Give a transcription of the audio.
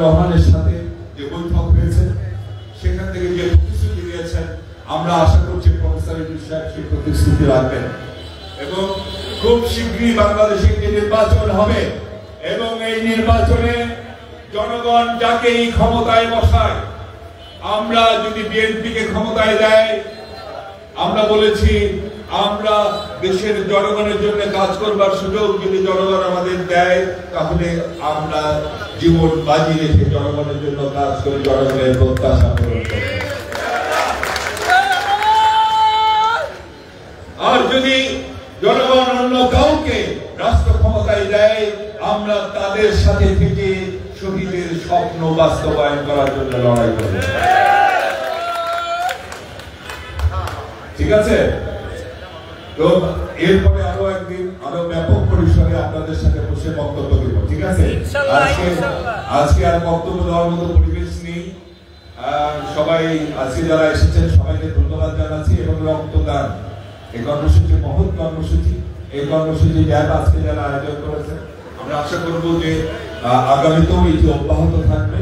রহমানের সাথে যে বৈঠক হয়েছে সেখান থেকে যে প্রতিশ্রুতি দিয়েছেন, আমরা আশা করছি প্রফেসর ইউনূস সাহেব সেই প্রতিশ্রুতি রাখবেন এবং খুব শীঘ্রই বাংলাদেশে একটি নির্বাচন হবে এবং এই নির্বাচনে জনগণ যাকেই ক্ষমতায় বসায়, আমরা যদি বিএনপিকে ক্ষমতায় দেয়, আমরা বলেছি আমরা দেশের জনগণের জন্য কাজ করবার সুযোগ যদি জনগণ আমাদের দেয়, তাহলে আমরা জীবন বাজি রেখে জনগণের জন্য কাজ করে জনগণের প্রত্যাশা পূরণ করব। আর যদি জনগণ অন্য কাউকে রাষ্ট্র ক্ষমতায় দেয়, আমরা তাদের সাথে থেকে শহীদের স্বপ্ন বাস্তবায়ন করার জন্য লড়াই করব। ঠিক আছে? তো এরপরে আরো একদিন আরো ব্যাপক পরিসরে আপনাদের সাথে বসে বক্তব্য দেব। ঠিক আছে? আজকে আর বক্তব্য দেওয়ার মতো পরিবেশ নেই। সবাই আজকে যারা এসেছেন সবাইকে ধন্যবাদ জানাচ্ছি এবং রক্তদান এই কর্মসূচি মহৎ কর্মসূচি, এই কর্মসূচি আজকে যারা আয়োজন করেছেন, আমরা আশা করব যে আগামীতেও এটি অব্যাহত থাকবে।